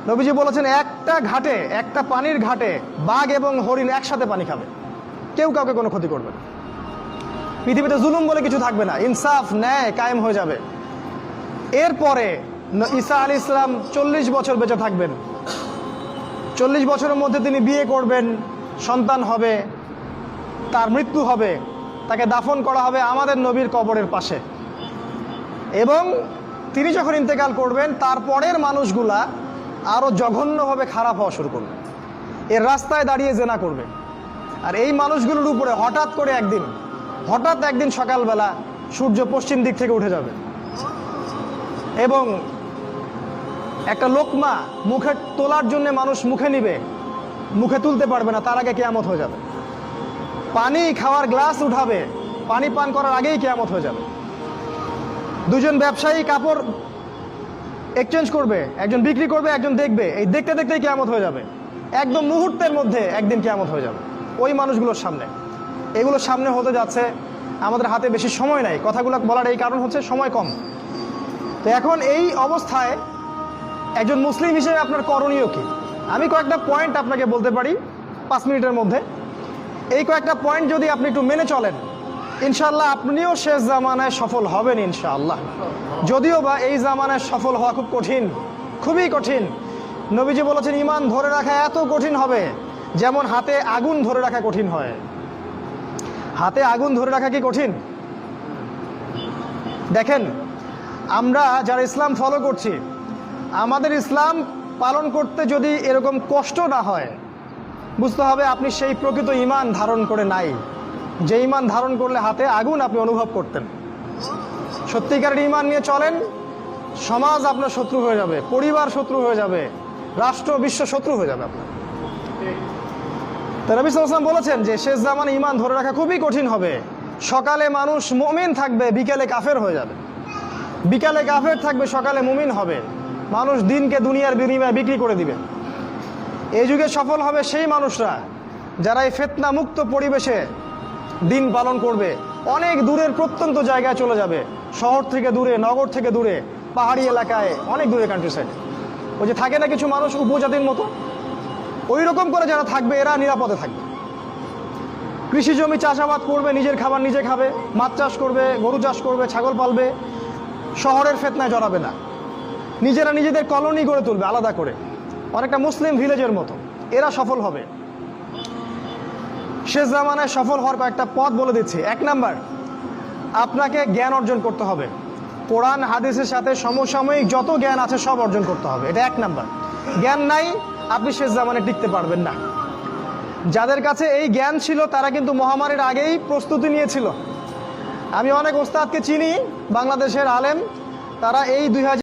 নবীজি বলেছেন একটা ঘাটে, একটা পানির ঘাটে বাঘ এবং হরিণ একসাথে পানি খাবে, কেউ কাউকে কোনো ক্ষতি করবে না। পৃথিবীতে জুলুম বলে কিছু থাকবে না, ইনসাফ ন্যায় কায়েম হয়ে যাবে। এরপরে ঈসা আলাইহিস সালাম 40 বছর বেঁচে থাকবেন। 40 বছরের মধ্যে তিনি বিয়ে করবেন, সন্তান হবে, তার মৃত্যু হবে, তাকে দাফন করা হবে আমাদের নবীর কবরের পাশে। এবং তিনি যখন ইন্তেকাল করবেন তারপরের মানুষগুলা আরও জঘন্যভাবে খারাপ হওয়া শুরু করবে, এর রাস্তায় দাঁড়িয়ে জেনা করবে। আর এই মানুষগুলোর উপরে হঠাৎ একদিন সকালবেলা সূর্য পশ্চিম দিক থেকে উঠে যাবে এবং একটা লোকমা মুখে তোলার জন্য মানুষ মুখে নিবে, মুখে তুলতে পারবে না, তার আগে কিয়ামত হয়ে যাবে। পানি খাওয়ার গ্লাস উঠাবে, পানি পান করার আগেই কিয়ামত হয়ে যাবে। দুজন ব্যবসায়ী কাপড় এক্সচেঞ্জ করবে, একজন বিক্রি করবে, একজন দেখবে, এই দেখতে দেখতেই কিয়ামত হয়ে যাবে। একদম মুহূর্তের মধ্যে একদিন কিয়ামত হয়ে যাবে ওই মানুষগুলোর সামনে। এগুলোর সামনে হতে যাচ্ছে, আমাদের হাতে বেশি সময় নাই কথাগুলো বলার, এই কারণ হচ্ছে সময় কম। তো এখন এই অবস্থায় একজন মুসলিম হিসেবে আপনার করণীয় কি? আমি কয়েকটা পয়েন্ট আপনাকে বলতে পারি 5 মিনিটের মধ্যে। এই কয়েকটা পয়েন্ট যদি আপনি একটু মেনে চলেন, ইনশাআল্লাহ আপনিও শেষ জামানায় সফল হবেন ইনশাআল্লাহ। যদিও বা এই জামানায় সফল হওয়া খুব কঠিন, খুবই কঠিন। নবীজি বলেছেন ঈমান ধরে রাখা এত কঠিন হবে যেমন হাতে আগুন ধরে রাখা কঠিন হয়। হাতে আগুন ধরে রাখা কি কঠিন? দেখেন, আমরা যারা ইসলাম ফলো করছি, আমাদের ইসলাম পালন করতে যদি এরকম কষ্ট না হয়, বুঝতে হবে আপনি সেই প্রকৃত ঈমান ধারণ করে নাই, যে ঈমান ধারণ করলে হাতে আগুন আপনি অনুভব করতেন। সত্যিকারের ঈমান নিয়ে চলেন, সমাজ আপনার শত্রু হয়ে যাবে, পরিবার শত্রু হয়ে যাবে, রাষ্ট্র বিশ্ব শত্রু হয়ে যাবে আপনার। তো নবী সাল্লাল্লাহু আলাইহি ওয়াসাল্লাম বলেছেন যে শেষ জামানে ঈমান ধরে রাখা খুবই কঠিন হবে। সকালে মানুষ মুমিন থাকবে, বিকেলে কাফের হয়ে যাবে। বিকালে কাফের থাকবে, সকালে মুমিন হবে। মানুষ দিনকে দুনিয়ার বিনিময়ে বিক্রি করে দিবে। এই যুগে সফল হবে সেই মানুষরা যারা এই ফিতনা মুক্ত পরিবেশে দিন পালন করবে। অনেক দূরের প্রত্যন্ত জায়গায় চলে যাবে, শহর থেকে দূরে, নগর থেকে দূরে, পাহাড়ি এলাকায়, অনেক দূরে, কান্ট্রি সাইডে। ওই যে থাকে না কিছু মানুষ উপজাতির মতো, ওই রকম করে যারা থাকবে এরা নিরাপদে থাকবে। কৃষি জমি চাষাবাদ করবে, নিজের খাবার নিজে খাবে, মাছ চাষ করবে, গরু চাষ করবে, ছাগল পালবে, শহরের ফিতনায় জড়াবে না। নিজেরা নিজেদের কলোনি গড়ে তুলবে আলাদা করে, অনেকটা মুসলিম ভিলেজের মতো। এরা সফল হবে। শেষ জামানায় সফল হওয়ার কয়েকটা পথ বলে দিচ্ছি। 1 নাম্বার, আপনাকে জ্ঞান অর্জন করতে হবে। কোরআন হাদিসের সাথে সমসাময়িক যত জ্ঞান আছে সব অর্জন করতে হবে, এটা 1 নাম্বার। জ্ঞান নাই, আপনি শেষ জামানায় টিকতে পারবেন না। যাদের কাছে এই জ্ঞান ছিল তারা কিন্তু মহামারীর আগেই প্রস্তুতি নিয়েছিল। আমি অনেক ওস্তাদকে চিনি, বাংলাদেশের আলেম, তারা এই 2000